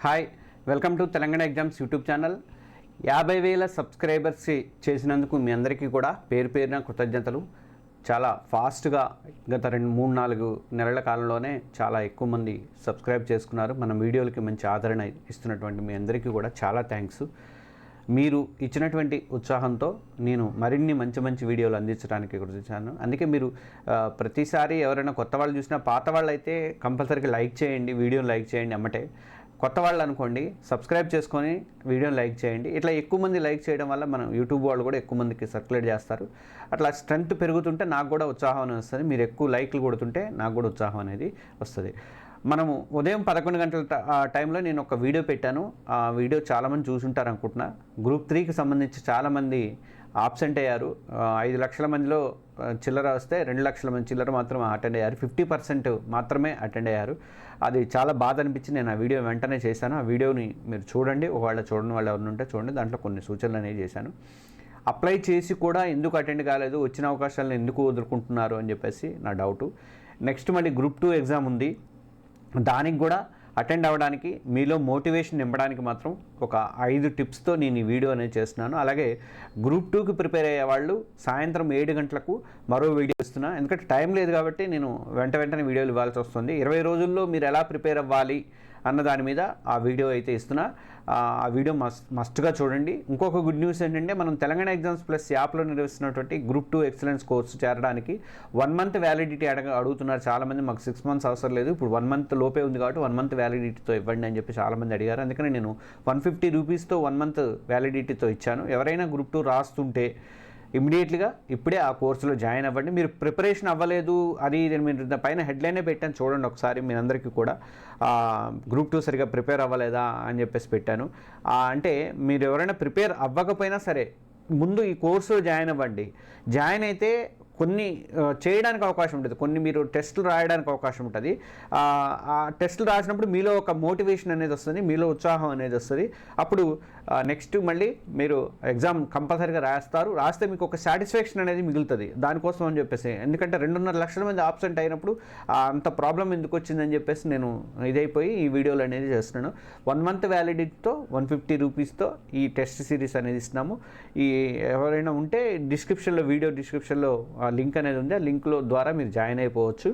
Hi, welcome to Telangana exams YouTube channel. 50,000 subscribers చేసినందుకు మీ అందరికీ కూడా పేరు పేరున కృతజ్ఞతలు. చాలా ఫాస్ట్గా గత 2-3-4 నెలల కాలంలోనే చాలా ఎక్కువ మంది సబ్స్క్రైబ్ చేసుకున్నారు. మన వీడియోలకి మంచి ఆదరణ ఇస్తున్నటువంటి మీ అందరికీ కూడా చాలా థ్యాంక్స్. మీరు ఇచ్చినటువంటి ఉత్సాహంతో నేను మరిన్ని మంచి వీడియోలు అందించడానికి కృషి చేశాను. అందుకే మీరు ప్రతిసారి ఎవరైనా కొత్త వాళ్ళు చూసినా పాత వాళ్ళు అయితే కంపల్సరీగా లైక్ చేయండి, వీడియోని లైక్ చేయండి. అమ్మటే కొత్త వాళ్ళు అనుకోండి సబ్స్క్రైబ్ చేసుకొని వీడియోని లైక్ చేయండి. ఇట్లా ఎక్కువ మంది లైక్ చేయడం వల్ల మనం యూట్యూబ్ వాళ్ళు కూడా ఎక్కువ మందికి సర్క్యులేట్ చేస్తారు. అట్లా స్ట్రెంత్ పెరుగుతుంటే నాకు కూడా ఉత్సాహం అనేది వస్తుంది. మీరు ఎక్కువ లైక్లు కొడుతుంటే నాకు కూడా ఉత్సాహం అనేది వస్తుంది. మనము ఉదయం 11 గంటల టైంలో నేను ఒక వీడియో పెట్టాను. ఆ వీడియో చాలామంది చూసుంటారు అనుకుంటున్నా. గ్రూప్ 3కి సంబంధించి చాలామంది ఆబ్సెంట్ అయ్యారు. 5 లక్షల మందిలో చిల్లర వస్తే 2 లక్షల మంది చిల్లర మాత్రం అటెండ్ అయ్యారు. 50% మాత్రమే అటెండ్ అయ్యారు. అది చాలా బాధ అనిపించి నేను ఆ వీడియో వెంటనే చేశాను. ఆ వీడియోని మీరు చూడండి, ఒకవేళ చూడని వాళ్ళు ఎవరిని ఉంటే చూడండి. దాంట్లో కొన్ని సూచనలు అనేవి చేశాను. అప్లై చేసి కూడా ఎందుకు అటెండ్ కాలేదు, వచ్చిన అవకాశాలను ఎందుకు వదులుకుంటున్నారు అని చెప్పేసి నా డౌటు. నెక్స్ట్ మళ్ళీ గ్రూప్ 2 ఎగ్జామ్ ఉంది. దానికి కూడా అటెండ్ అవ్వడానికి మీలో మోటివేషన్ నింపడానికి మాత్రం ఒక 5 టిప్స్తో నేను ఈ వీడియో అనేది చేస్తున్నాను. అలాగే గ్రూప్ 2కి ప్రిపేర్ అయ్యే వాళ్ళు సాయంత్రం 7 గంటలకు మరో వీడియో ఇస్తున్నా. ఎందుకంటే టైం లేదు కాబట్టి నేను వెంటనే వీడియోలు ఇవ్వాల్సి వస్తుంది. 20 రోజుల్లో మీరు ఎలా ప్రిపేర్ అవ్వాలి అన్న దాని మీద ఆ వీడియో అయితే ఇస్తున్నా. ఆ వీడియో మస్ట్గా చూడండి. ఇంకొక గుడ్ న్యూస్ ఏంటంటే మనం తెలంగాణ ఎగ్జామ్స్ ప్లస్ యాప్లో నిర్వహిస్తున్నటువంటి గ్రూప్ 2 ఎక్సలెన్స్ కోర్సు చేరడానికి 1 మంత్ వ్యాలిడిటీ అడుగుతున్నారు చాలామంది. మాకు 6 మంత్స్ అవసరం లేదు, ఇప్పుడు 1 మంత్ లోపే ఉంది కాబట్టి 1 మంత్ వ్యాలిడిటీతో ఇవ్వండి అని చెప్పి చాలామంది అడిగారు. అందుకని నేను 150 రూపీస్తో 1 మంత్ వ్యాలిడిటీతో ఇచ్చాను. ఎవరైనా గ్రూప్ 2 రాస్తుంటే ఇమ్మీడియట్లీగా ఇప్పుడే ఆ కోర్సులో జాయిన్ అవ్వండి. మీరు ప్రిపరేషన్ అవ్వలేదు అది మీరు పైన హెడ్లైనే పెట్టాను చూడండి ఒకసారి. మీ అందరికీ కూడా గ్రూప్ 2 సరిగా ప్రిపేర్ అవ్వలేదా అని చెప్పేసి పెట్టాను. అంటే మీరు ఎవరైనా ప్రిపేర్ అవ్వకపోయినా సరే ముందు ఈ కోర్సులో జాయిన్ అవ్వండి. జాయిన్ అయితే కొన్ని చేయడానికి అవకాశం ఉంటుంది, కొన్ని మీరు టెస్టులు రాయడానికి అవకాశం ఉంటుంది. ఆ టెస్టులు రాసినప్పుడు మీలో ఒక మోటివేషన్ అనేది వస్తుంది, మీలో ఉత్సాహం అనేది వస్తుంది. అప్పుడు నెక్స్ట్ మళ్ళీ మీరు ఎగ్జామ్ కంపల్సరీగా రాస్తే మీకు ఒక సాటిస్ఫాక్షన్ అనేది మిగులుతుంది. దానికోసం అని చెప్పేసి, ఎందుకంటే 2.5 లక్షల మంది ఆబ్సెంట్ అయినప్పుడు అంత ప్రాబ్లం ఎందుకు వచ్చిందని చెప్పేసి నేను ఇదైపోయి ఈ వీడియోలు అనేది చేస్తున్నాను. 1 మంత్ వ్యాలిడిటీతో 150 రూపీస్తో ఈ టెస్ట్ సిరీస్ అనేది ఇస్తున్నాము. ఈ ఎవరైనా ఉంటే వీడియో డిస్క్రిప్షన్లో లింక్ అనేది ఉంది. ఆ లింక్లో ద్వారా మీరు జాయిన్ అయిపోవచ్చు.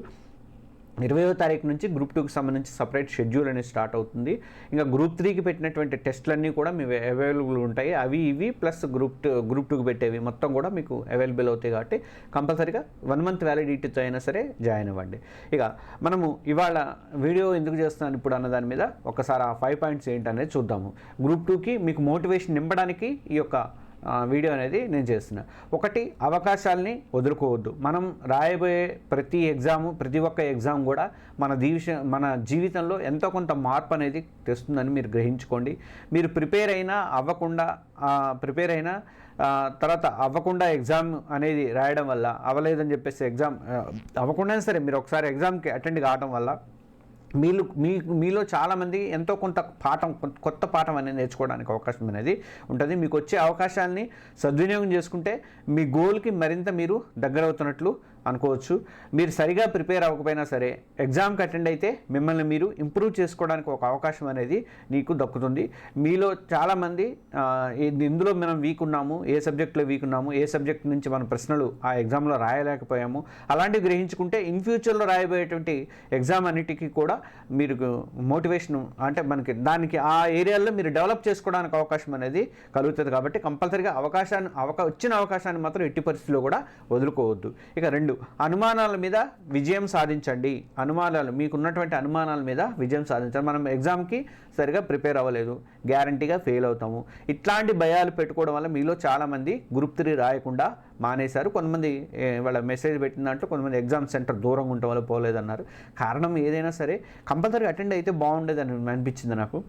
20వ తారీఖు నుంచి గ్రూప్ 2కి సంబంధించి సపరేట్ షెడ్యూల్ అనేది స్టార్ట్ అవుతుంది. ఇంకా గ్రూప్ 3కి పెట్టినటువంటి టెస్టులన్నీ కూడా మీకు అవైలబుల్ ఉంటాయి. అవి ఇవి ప్లస్ గ్రూప్ 2కి పెట్టేవి మొత్తం కూడా మీకు అవైలబుల్ అవుతాయి. కాబట్టి కంపల్సరీగా 1 మంత్ వ్యాలిడిటీతో అయినా సరే జాయిన్ అవ్వండి. ఇక మనము ఇవాళ వీడియో ఎందుకు చేస్తున్నాను ఇప్పుడు అన్న దాని మీద ఒకసారి ఆ 5 పాయింట్స్ ఏంటనేది చూద్దాము. గ్రూప్ 2కి మీకు మోటివేషన్ నింపడానికి ఈ యొక్క వీడియో అనేది నేను చేస్తున్నా. ఒకటి, అవకాశాలని వదులుకోవద్దు. మనం రాయబోయే ప్రతి ఒక్క ఎగ్జామ్ కూడా మన జీవితంలో ఎంతో కొంత మార్పు అనేది తెస్తుందని మీరు గ్రహించుకోండి. మీరు ప్రిపేర్ అయినా తర్వాత అవ్వకుండా ఎగ్జామ్ అనేది రాయడం వల్ల, అవ్వలేదని చెప్పేసి ఎగ్జామ్ అవ్వకుండా సరే మీరు ఒకసారి ఎగ్జామ్కి అటెండ్ కావడం వల్ల మీలో చాలామంది ఎంతో కొంత కొత్త పాఠం అనేది నేర్చుకోవడానికి అవకాశం అనేది ఉంటుంది. మీకు వచ్చే అవకాశాలని సద్వినియోగం చేసుకుంటే మీ గోల్కి మరింత మీరు దగ్గర అవుతున్నట్లు అనుకోవచ్చు. మీరు సరిగా ప్రిపేర్ అవ్వకపోయినా సరే ఎగ్జామ్కి అటెండ్ అయితే మిమ్మల్ని మీరు ఇంప్రూవ్ చేసుకోవడానికి ఒక అవకాశం అనేది నీకు దక్కుతుంది. మీలో చాలామంది ఇందులో మనం వీక్ ఉన్నాము, ఏ సబ్జెక్ట్లో వీక్ ఉన్నాము, ఏ సబ్జెక్ట్ నుంచి మన ప్రశ్నలు ఆ ఎగ్జామ్లో రాయలేకపోయాము, అలాంటివి గ్రహించుకుంటే ఇన్ ఫ్యూచర్లో రాయబోయేటువంటి ఎగ్జామ్ అన్నిటికీ కూడా మీరు మోటివేషన్ అంటే దానికి ఆ ఏరియాలో మీరు డెవలప్ చేసుకోవడానికి అవకాశం అనేది కలుగుతుంది. కాబట్టి కంపల్సరీగా వచ్చిన అవకాశాన్ని మాత్రం ఎట్టి పరిస్థితుల్లో కూడా వదులుకోవద్దు. ఇక 2, అనుమానాల మీద విజయం సాధించండి. మీకున్నటువంటి అనుమానాల మీద విజయం సాధించండి. మనం ఎగ్జామ్కి సరిగా ప్రిపేర్ అవ్వలేదు, గ్యారంటీగా ఫెయిల్ అవుతాము, ఇట్లాంటి భయాలు పెట్టుకోవడం వల్ల మీలో చాలామంది గ్రూప్ 3 రాయకుండా మానేశారు. కొంతమంది వాళ్ళ మెసేజ్ పెట్టిన దాంట్లో కొంతమంది ఎగ్జామ్ సెంటర్ దూరంగా ఉండటం వల్ల పోలేదన్నారు. కారణం ఏదైనా సరే కంపల్సరీ అటెండ్ అయితే బాగుండేదని అనిపించింది నాకు.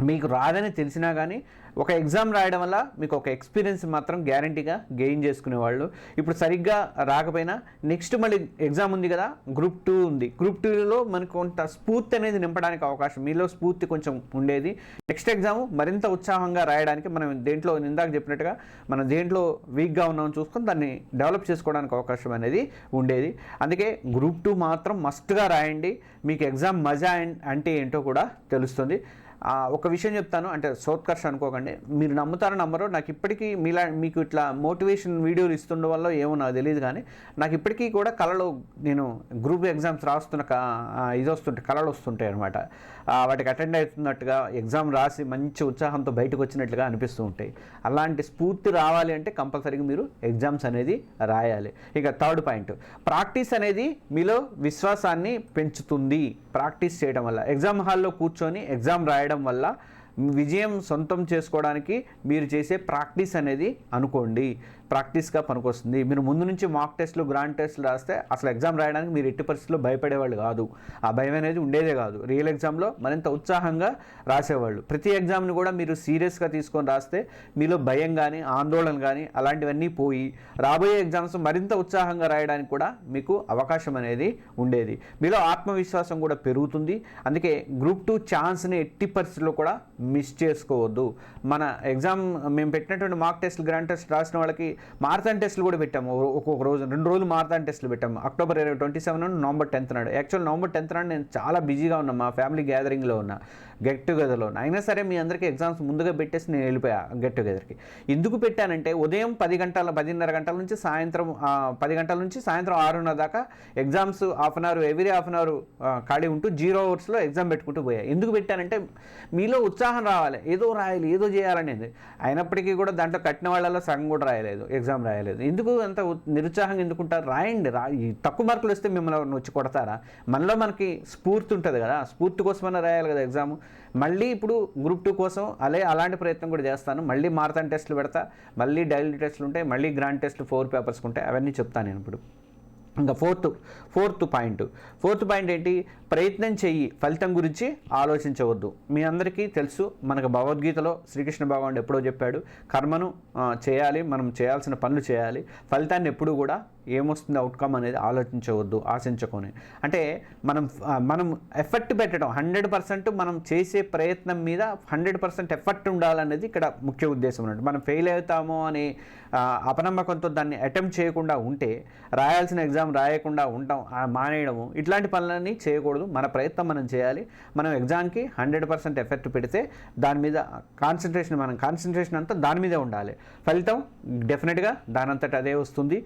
మీకు రాదని తెలిసినా కానీ ఒక ఎగ్జామ్ రాయడం వల్ల మీకు ఒక ఎక్స్పీరియన్స్ మాత్రం గ్యారంటీగా గెయిన్ చేసుకునేవాళ్ళు. ఇప్పుడు సరిగ్గా రాకపోయినా నెక్స్ట్ మళ్ళీ ఎగ్జామ్ ఉంది కదా, గ్రూప్ 2 ఉంది. గ్రూప్ 2లో మనకు కొంత స్ఫూర్తి అనేది నింపడానికి అవకాశం, మీలో స్ఫూర్తి కొంచెం ఉండేది. నెక్స్ట్ ఎగ్జామ్ మరింత ఉత్సాహంగా రాయడానికి మనం దేంట్లో ఇందాక చెప్పినట్టుగా మనం దేంట్లో వీక్గా ఉన్నామని చూసుకొని దాన్ని డెవలప్ చేసుకోవడానికి అవకాశం అనేది ఉండేది. అందుకే గ్రూప్ 2 మాత్రం మస్ట్గా రాయండి. మీకు ఎగ్జామ్ మజా అంటే ఏంటో కూడా తెలుస్తుంది. ఒక విషయం చెప్తాను, అంటే సోత్కర్ష అనుకోకండి, మీరు నమ్ముతారో నమ్మరో, నాకు ఇప్పటికీ మీకు ఇట్లా మోటివేషన్ వీడియోలు ఇస్తుండడం వల్ల ఏమో నాకు తెలియదు, కానీ నాకు ఇప్పటికీ కూడా కళలో నేను గ్రూప్ ఎగ్జామ్స్ రాస్తున్న ఇది వస్తుంటాయి, కళలు వస్తుంటాయి అనమాట. వాటికి అటెండ్ అవుతున్నట్టుగా, ఎగ్జామ్ రాసి మంచి ఉత్సాహంతో బయటకు వచ్చినట్లుగా అనిపిస్తూ ఉంటాయి. అలాంటి స్ఫూర్తి రావాలి అంటే కంపల్సరీగా మీరు ఎగ్జామ్స్ అనేది రాయాలి. ఇక థర్డ్ పాయింట్, ప్రాక్టీస్ అనేది మీలో విశ్వాసాన్ని పెంచుతుంది. ప్రాక్టీస్ చేయడం వల్ల, ఎగ్జామ్ హాల్లో కూర్చొని ఎగ్జామ్ రాయడం వల్ల విజయం సొంతం చేసుకోవడానికి మీరు చేసే ప్రాక్టీస్ అనేది అనుకోండి, ప్రాక్టీస్గా పనికొస్తుంది. మీరు ముందు నుంచి మాక్ టెస్ట్లు, గ్రాండ్ టెస్ట్లు రాస్తే అసలు ఎగ్జామ్ రాయడానికి మీరు ఎట్టి పరిస్థితుల్లో భయపడేవాళ్ళు కాదు. ఆ భయం అనేది ఉండేదే కాదు. రియల్ ఎగ్జామ్లో మరింత ఉత్సాహంగా రాసేవాళ్ళు. ప్రతి ఎగ్జామ్ని కూడా మీరు సీరియస్గా తీసుకొని రాస్తే మీలో భయం కానీ, ఆందోళన కానీ అలాంటివన్నీ పోయి రాబోయే ఎగ్జామ్స్ మరింత ఉత్సాహంగా రాయడానికి కూడా మీకు అవకాశం అనేది ఉండేది. మీలో ఆత్మవిశ్వాసం కూడా పెరుగుతుంది. అందుకే గ్రూప్ 2 ఛాన్స్ని ఎట్టి పరిస్థితుల్లో కూడా మిస్ చేసుకోవద్దు. మన ఎగ్జామ్ మేము పెట్టినటువంటి మాక్ టెస్ట్లు, గ్రాండ్ టెస్ట్ రాసిన వాళ్ళకి మారథాన్ టెస్ట్లు కూడా పెట్టాము. ఒక్కొక్క రోజు 2 రోజులు మారథాన్ టెస్ట్లు పెట్టాము. అక్టోబర్ 27 నుండి నవంబర్ 10 నాడు. యాక్చువల్ నవంబర్ 10 నాడు నేను చాలా బిజీగా ఉన్నా, మా ఫ్యామిలీ గ్యాదరింగ్లో ఉన్నా, గెట్ టుగెదర్లో ఉన్నా. అయినా సరే మీ అందరికీ ఎగ్జామ్స్ ముందుగా పెట్టేసి నేను వెళ్ళిపోయా గెట్ టుగెదర్కి. ఎందుకు పెట్టానంటే ఉదయం 10:30 గంటల నుంచి సాయంత్రం 10 గంటల నుంచి సాయంత్రం 6:30 దాకా exams half an hour, every half an hour ఖాళీ ఉంటూ 0 అవర్స్లో ఎగ్జామ్ పెట్టుకుంటూ పోయా. ఎందుకు పెట్టానంటే మీలో ఉత్సాహం రావాలి, ఏదో రాయాలి, ఏదో చేయాలనేది. అయినప్పటికీ కూడా దాంట్లో కట్టిన వాళ్ళలో సగం కూడా రాయలేదు, ఎగ్జామ్ రాయలేదు. ఎందుకు అంత నిరుత్సాహంగా ఎందుకుంటారు? రాయండి. తక్కువ మార్కులు వస్తే మిమ్మల్ని వచ్చి కొడతారా? మనలో మనకి స్ఫూర్తి ఉంటుంది కదా, స్ఫూర్తి కోసమైనా రాయాలి కదా ఎగ్జామ్. మళ్ళీ ఇప్పుడు గ్రూప్ 2 కోసం అలాంటి ప్రయత్నం కూడా చేస్తాను. మళ్ళీ మారథాన్ టెస్టులు పెడతా, మళ్ళీ డైలీ టెస్టులు ఉంటాయి, మళ్ళీ గ్రాండ్ టెస్టులు 4 పేపర్స్కి ఉంటాయి. అవన్నీ చెప్తాను నేను ఇప్పుడు. ఇంకా ఫోర్త్ పాయింట్ ఏంటి? ప్రయత్నం చెయ్యి, ఫలితం గురించి ఆలోచించవద్దు. మీ అందరికీ తెలుసు, మనకు భగవద్గీతలో శ్రీకృష్ణ భగవానుడు ఎప్పుడో చెప్పాడు, కర్మను చేయాలి, మనం చేయాల్సిన పనులు చేయాలి, ఫలితాన్ని ఎప్పుడూ కూడా ఏమొస్తుంది అవుట్కమ్ అనేది ఆలోచించవద్దు, ఆశించుకొని. అంటే మనం ఎఫర్ట్ పెట్టడం 100%, మనం చేసే ప్రయత్నం మీద 100% ఎఫర్ట్ ఉండాలనేది ఇక్కడ ముఖ్య ఉద్దేశం అన్నట్టు. మనం ఫెయిల్ అవుతామో అని అపనమ్మకంతో దాన్ని అటెంప్ట్ చేయకుండా ఉంటే, రాయాల్సిన ఎగ్జామ్ రాయకుండా ఉండటం, మానేయడము, ఇట్లాంటి పనులన్నీ చేయకూడదు. మన ప్రయత్నం మనం చేయాలి. మనం ఎగ్జామ్కి 100% ఎఫర్ట్ పెడితే దాని మీద కాన్సన్ట్రేషన్ అంతా దాని మీదే ఉండాలి. ఫలితం డెఫినెట్గా దానంతట అదే వస్తుంది.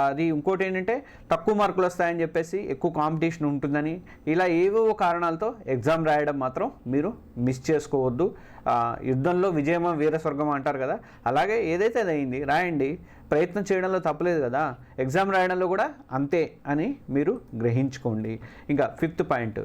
అది ఇంకోటి ఏంటంటే, తక్కువ మార్కులు వస్తాయని చెప్పేసి ఎక్కువ కాంపిటీషన్ ఉంటుందని ఇలా ఏవో కారణాలతో ఎగ్జామ్ రాయడం మాత్రం మీరు మిస్ చేసుకోవద్దు. యుద్ధంలో విజయమో వీరస్వర్గం అంటారు కదా, అలాగే ఏదైతే అది అయింది రాయండి. ప్రయత్నం చేయడంలో తప్పలేదు కదా, ఎగ్జామ్ రాయడంలో కూడా అంతే అని మీరు గ్రహించుకోండి. ఇంకా 5th పాయింట్,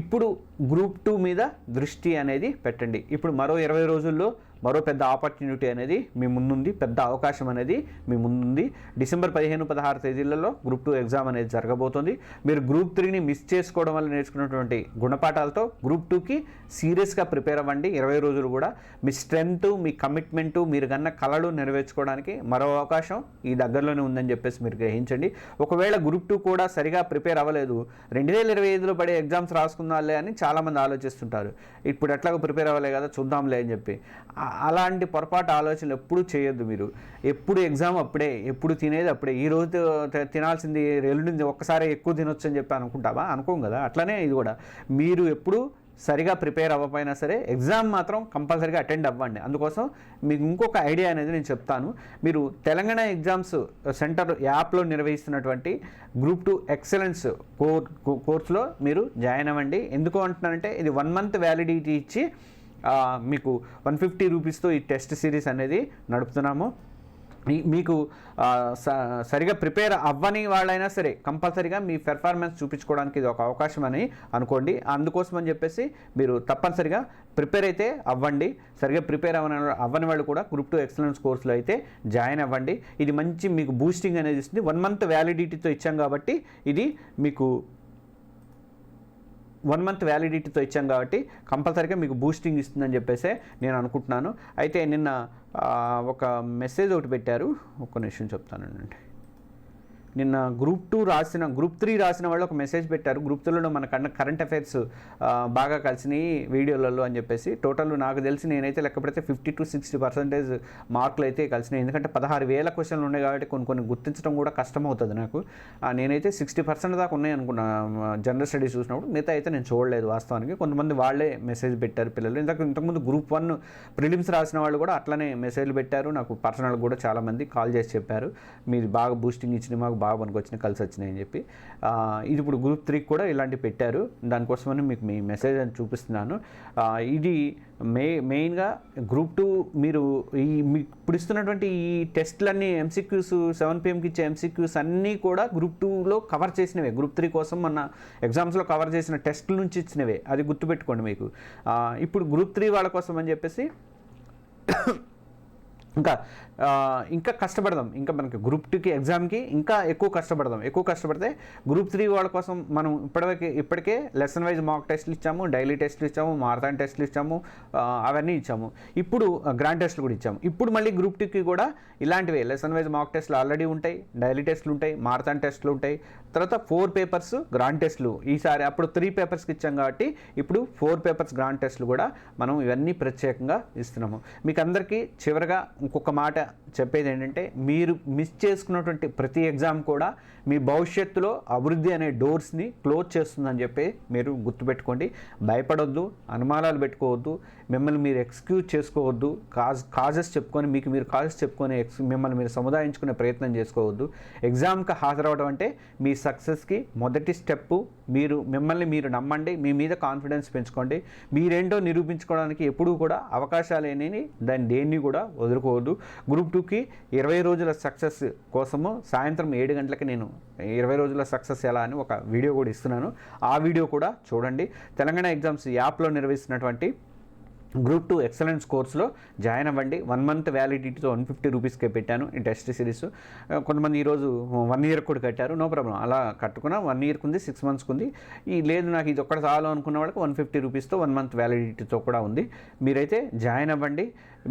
ఇప్పుడు గ్రూప్ 2 మీద దృష్టి అనేది పెట్టండి. ఇప్పుడు మరో 20 రోజుల్లో మరో పెద్ద ఆపర్చునిటీ అనేది మీ ముందుంది, పెద్ద అవకాశం అనేది మీ ముందుంది. డిసెంబర్ 15-16 తేదీలలో గ్రూప్ 2 ఎగ్జామ్ అనేది జరగబోతుంది. మీరు గ్రూప్ 3ని మిస్ చేసుకోవడం వల్ల నేర్చుకున్నటువంటి గుణపాఠాలతో గ్రూప్ 2కి సీరియస్గా ప్రిపేర్ అవ్వండి. 20 రోజులు కూడా మీ స్ట్రెంగ్త్, మీ కమిట్మెంటు, మీరు కన్నా కళలు నెరవేర్చుకోవడానికి మరో అవకాశం ఈ దగ్గరలోనే ఉందని చెప్పేసి మీరు గ్రహించండి. ఒకవేళ గ్రూప్ 2 కూడా సరిగా ప్రిపేర్ అవ్వలేదు, 2025లో పడే ఎగ్జామ్స్ రాసుకుందాంలే అని చాలామంది ఆలోచిస్తుంటారు. ఇప్పుడు ఎట్లాగో ప్రిపేర్ అవ్వలే కదా, చూద్దాంలే అని చెప్పి. అలాంటి పొరపాటు ఆలోచనలు ఎప్పుడు చేయొద్దు. మీరు ఎప్పుడు ఎగ్జామ్ అప్పుడే, ఎప్పుడు తినేది అప్పుడే. ఈ రోజు తినాల్సింది ఎల్లుండి ఒక్కసారి ఎక్కువ తినొచ్చు అని చెప్పి అనుకుంటావా? అనుకోం కదా. అట్లనే ఇది కూడా, మీరు ఎప్పుడు సరిగా ప్రిపేర్ అవ్వకపోయినా సరే ఎగ్జామ్ మాత్రం కంపల్సరీగా అటెండ్ అవ్వండి. అందుకోసం మీకు ఇంకొక ఐడియా అనేది నేను చెప్తాను. మీరు తెలంగాణ ఎగ్జామ్స్ సెంటర్ యాప్లో నిర్వహిస్తున్నటువంటి గ్రూప్ 2 ఎక్సలెన్స్ కోర్సులో మీరు జాయిన్ అవ్వండి. ఎందుకు అంటున్నానంటే, ఇది 1 month వ్యాలిడిటీ ఇచ్చి మీకు 150 రూపీస్తో ఈ టెస్ట్ సిరీస్ అనేది నడుపుతున్నాము. మీకు సరిగా ప్రిపేర్ అవ్వని వాళ్ళైనా సరే కంపల్సరీగా మీ పెర్ఫార్మెన్స్ చూపించుకోవడానికి ఇది ఒక అవకాశం అని అనుకోండి. అందుకోసం అని చెప్పేసి మీరు తప్పనిసరిగా ప్రిపేర్ అయితే అవ్వండి. సరిగా ప్రిపేర్ అవ్వని వాళ్ళు కూడా గ్రూప్ 2 ఎక్సలెన్స్ కోర్సులో అయితే జాయిన్ అవ్వండి. ఇది మంచి మీకు బూస్టింగ్ అనేది ఇస్తుంది. 1 month వ్యాలిడిటీతో ఇచ్చాం కాబట్టి ఇది మీకు 1 month వ్యాలిడిటీతో ఇచ్చాం కాబట్టి కంపల్సరీగా మీకు బూస్టింగ్ ఇస్తుందని చెప్పేసి నేను అనుకుంటున్నాను. అయితే నిన్న ఒక మెసేజ్ ఒకటి పెట్టారు, ఒక్క నిమిషం చెప్తానండి. నిన్న గ్రూప్ 3 రాసిన వాళ్ళు ఒక మెసేజ్ పెట్టారు. గ్రూప్ 3లో మన కరెంట్ అఫైర్స్ బాగా కలిసినాయి వీడియోలలో అని చెప్పేసి. టోటల్ నాకు తెలిసి నేనైతే లెక్క పెడితే 50 to 60% మార్కులు అయితే కలిసినాయి. ఎందుకంటే 16,000 క్వశ్చన్లు ఉన్నాయి కాబట్టి కొన్ని గుర్తించడం కూడా కష్టమవుతుంది నాకు. నేనైతే 60% దాకా ఉన్నాయి అనుకున్నా జనరల్ స్టడీస్ చూసినప్పుడు. మిగతా అయితే నేను చూడలేదు వాస్తవానికి. కొంతమంది వాళ్ళే మెసేజ్ పెట్టారు పిల్లలు. ఇంతకుముందు గ్రూప్ 1 ప్రిలిమ్స్ రాసిన వాళ్ళు కూడా అట్లనే మెసేజ్లు పెట్టారు. నాకు పర్సనల్ కూడా చాలామంది కాల్ చేసి చెప్పారు, మీరు బాగా బూస్టింగ్ ఇచ్చినాయి, మాకు బాగా పనికొచ్చినాయి, కలిసి వచ్చినాయి అని చెప్పి. ఇది ఇప్పుడు గ్రూప్ 3 కూడా ఇలాంటివి పెట్టారు. దానికోసమని మీకు మీ మెసేజ్ అని చూపిస్తున్నాను. ఇది మెయిన్గా గ్రూప్ 2 మీరు ఇప్పుడు ఇస్తున్నటువంటి ఈ టెస్ట్లన్నీ MCQs 7 PM ఇచ్చే MCQs అన్నీ కూడా గ్రూప్ 2లో కవర్ చేసినవే. గ్రూప్ 3 కోసం మన ఎగ్జామ్స్లో కవర్ చేసిన టెస్ట్ల నుంచి ఇచ్చినవే. అది గుర్తుపెట్టుకోండి మీకు. ఇప్పుడు గ్రూప్ 3 వాళ్ళ కోసం అని చెప్పేసి ఇంకా కష్టపడదాం. ఇంకా మనకి గ్రూప్ 2కి ఎగ్జామ్కి ఇంకా ఎక్కువ కష్టపడితే గ్రూప్ 3 వాళ్ళ కోసం మనం ఇప్పటికే లెసన్ వైజ్ మాక్ టెస్ట్లు ఇచ్చాము, డైలీ టెస్ట్లు ఇచ్చాము, మారథాన్ టెస్ట్లు ఇచ్చాము, అవన్నీ ఇచ్చాము. ఇప్పుడు గ్రాండ్ టెస్ట్లు కూడా ఇచ్చాము. ఇప్పుడు మళ్ళీ గ్రూప్ 2కి కూడా ఇలాంటివే లెసన్ వైజ్ మాక్ టెస్ట్లు ఆల్రెడీ ఉంటాయి, డైలీ టెస్ట్లు ఉంటాయి, మారథాన్ టెస్ట్లు ఉంటాయి. తర్వాత 4 పేపర్స్ గ్రాండ్ టెస్ట్లు. ఈసారి అప్పుడు 3 పేపర్స్కి ఇచ్చాం కాబట్టి ఇప్పుడు 4 పేపర్స్ గ్రాండ్ టెస్ట్లు కూడా మనం ఇవన్నీ ప్రత్యేకంగా ఇస్తున్నాము. మీకు అందరికీ చివరిగా ఇంకొక మాట చెప్పేది ఏంటంటే, మీరు మిస్ చేసుకున్నటువంటి ప్రతి ఎగ్జామ్ కూడా మీ భవిష్యత్తులో అభివృద్ధి అనే డోర్స్ని క్లోజ్ చేస్తుందని చెప్పి మీరు గుర్తుపెట్టుకోండి. భయపడొద్దు, అనుమానాలు పెట్టుకోవద్దు, మిమ్మల్ని మీరు ఎక్స్క్యూజ్ చేసుకోవద్దు, కాజెస్ చెప్పుకొని మీరు కాజెస్ చెప్పుకొని మిమ్మల్ని మీరు సముదాయించుకునే ప్రయత్నం చేసుకోవద్దు. ఎగ్జామ్కి హాజరవడం అంటే మీ సక్సెస్కి మొదటి స్టెప్పు. మిమ్మల్ని మీరు నమ్మండి, మీ మీద కాన్ఫిడెన్స్ పెంచుకోండి. మీరేంటో నిరూపించుకోవడానికి ఎప్పుడూ కూడా అవకాశాలు అనేవి దేన్ని కూడా వదులుకోవద్దు. గ్రూప్ 2కి 20 రోజుల సక్సెస్ కోసము సాయంత్రం 7 గంటలకి నేను 20 రోజుల సక్సెస్ ఎలా అని ఒక వీడియో కూడా ఇస్తున్నాను. ఆ వీడియో కూడా చూడండి. తెలంగాణ ఎగ్జామ్స్ యాప్లో నిర్వహిస్తున్నటువంటి గ్రూప్ 2 ఎక్సలెన్స్ కోర్సులో జాయిన్ అవ్వండి. 1 month వ్యాలిడిటీతో 150 రూపీస్కే పెట్టాను ఈ టెస్ట్ సిరీస్. కొంతమంది ఈరోజు 1 year కూడా కట్టారు. నో ప్రాబ్లం, అలా కట్టుకున్నా 1 yearకి ఉంది, 6 monthsకి ఉంది. లేదు నాకు ఇది ఒక్కటి చాలు అనుకున్న వాళ్ళకి 150 రూపీస్తో 1 month వ్యాలిడిటీతో కూడా ఉంది. మీరైతే జాయిన్ అవ్వండి.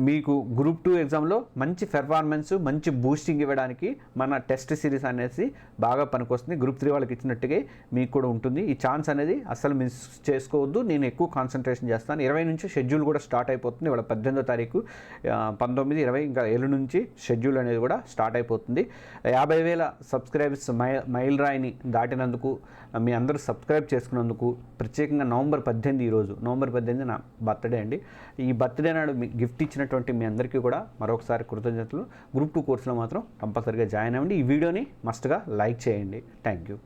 మీకు గ్రూప్ 2 ఎగ్జామ్లో మంచి పెర్ఫార్మెన్స్, మంచి బూస్టింగ్ ఇవ్వడానికి మన టెస్ట్ సిరీస్ అనేది బాగా పనికొస్తుంది. గ్రూప్ 3 వాళ్ళకి ఇచ్చినట్టుగా మీకు కూడా ఉంటుంది. ఈ ఛాన్స్ అనేది అస్సలు మిస్ చేసుకోవద్దు. నేను ఎక్కువ కాన్సన్ట్రేషన్ చేస్తాను. 20 నుంచి షెడ్యూల్ కూడా స్టార్ట్ అయిపోతుంది. ఇవాళ 18వ తారీఖు, 19, 20 ఇంకా 7 నుంచి షెడ్యూల్ అనేది కూడా స్టార్ట్ అయిపోతుంది. 50,000 సబ్స్క్రైబర్స్ మైల్ రాయిని దాటినందుకు, మీ అందరూ సబ్స్క్రైబ్ చేసుకున్నందుకు ప్రత్యేకంగా నవంబర్ 18 నా బర్త్డే అండి. ఈ బర్త్డే నాడు మీ గిఫ్ట్ ఇచ్చినటువంటి మీ అందరికీ కూడా మరొకసారి కృతజ్ఞతలు. గ్రూప్ 2 కోర్సులో మాత్రం కంపల్సరీగా జాయిన్ అవ్వండి. ఈ వీడియోని మస్ట్గా లైక్ చేయండి. Thank you.